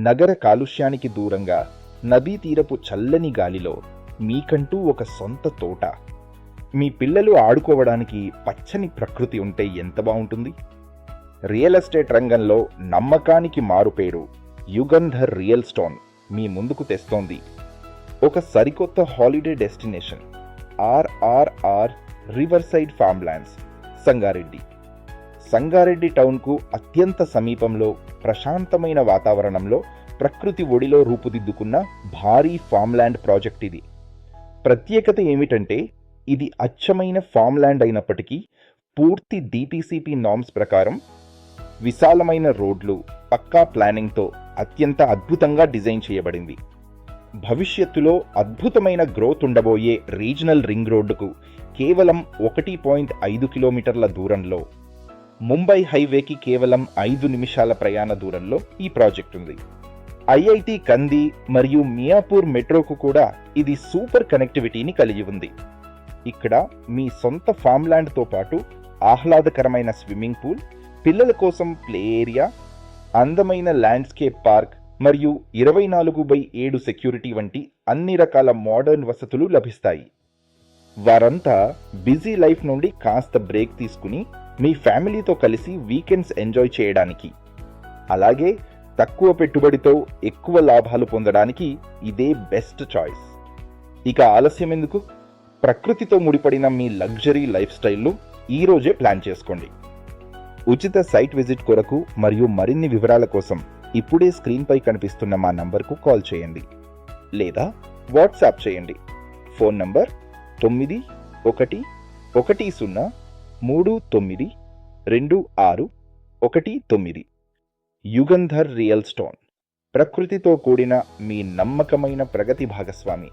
నగర కాలుష్యానికి దూరంగా నదీ తీరపు చల్లని గాలిలో మీకంటూ ఒక సొంత తోట, మీ పిల్లలు ఆడుకోవడానికి పచ్చని ప్రకృతి ఉంటే ఎంత బాగుంటుంది. రియల్ ఎస్టేట్ రంగంలో నమ్మకానికి మారుపేరు యుగంధర్ రియల్ స్టోన్ మీ ముందుకు తెస్తోంది ఒక సరికొత్త holiday destination, RRR riverside farm lands, Sangareddy. Sangareddy టౌన్కు అత్యంత సమీపంలో ప్రశాంతమైన వాతావరణంలో ప్రకృతి ఒడిలో రూపుదిద్దుకున్న భారీ ఫామ్ ల్యాండ్ ప్రాజెక్ట్ ఇది. ప్రత్యేకత ఏమిటంటే ఇది అచ్చమైన ఫామ్ ల్యాండ్ అయినప్పటికీ పూర్తి డిటిసిపి నార్మ్స్ ప్రకారం విశాలమైన రోడ్లు, పక్కా ప్లానింగ్తో అత్యంత అద్భుతంగా డిజైన్ చేయబడింది. భవిష్యత్తులో అద్భుతమైన గ్రోత్ ఉండబోయే రీజనల్ రింగ్ రోడ్డుకు కేవలం 1.5 కిలోమీటర్ల దూరంలో, ముంబై హైవేకి కేవలం 5 నిమిషాల ప్రయాణ దూరంలో ఈ ప్రాజెక్ట్ ఉంది. ఐఐటి కంది మరియు మియాపూర్ మెట్రోకు కూడా ఇది సూపర్ కనెక్టివిటీని కలిగి ఉంది. ఇక్కడ మీ సొంత ఫామ్ ల్యాండ్తో పాటు ఆహ్లాదకరమైన స్విమ్మింగ్ పూల్, పిల్లల కోసం ప్లే ఏరియా, అందమైన ల్యాండ్స్కేప్ పార్క్ మరియు 24/7 సెక్యూరిటీ వంటి అన్ని రకాల మోడర్న్ వసతులు లభిస్తాయి. వారంతా బిజీ లైఫ్ నుండి కాస్త బ్రేక్ తీసుకుని మీ ఫ్యామిలీతో కలిసి వీకెండ్స్ ఎంజాయ్ చేయడానికి, అలాగే తక్కువ పెట్టుబడితో ఎక్కువ లాభాలు పొందడానికి ఇదే బెస్ట్ చాయిస్. ఇక ఆలస్యం ఎందుకు? ప్రకృతితో ముడిపడిన మీ లగ్జరీ లైఫ్ స్టైల్ను ఈరోజే ప్లాన్ చేసుకోండి. ఉచిత సైట్ విజిట్ కొరకు మరియు మరిన్ని వివరాల కోసం ఇప్పుడే స్క్రీన్పై కనిపిస్తున్న మా నంబర్కు కాల్ చేయండి లేదా వాట్సాప్ చేయండి. Phone number 9110392619. Yugandhar real stone, ప్రకృతితో కూడిన మీ నమ్మకమైన ప్రగతి భాగస్వామి.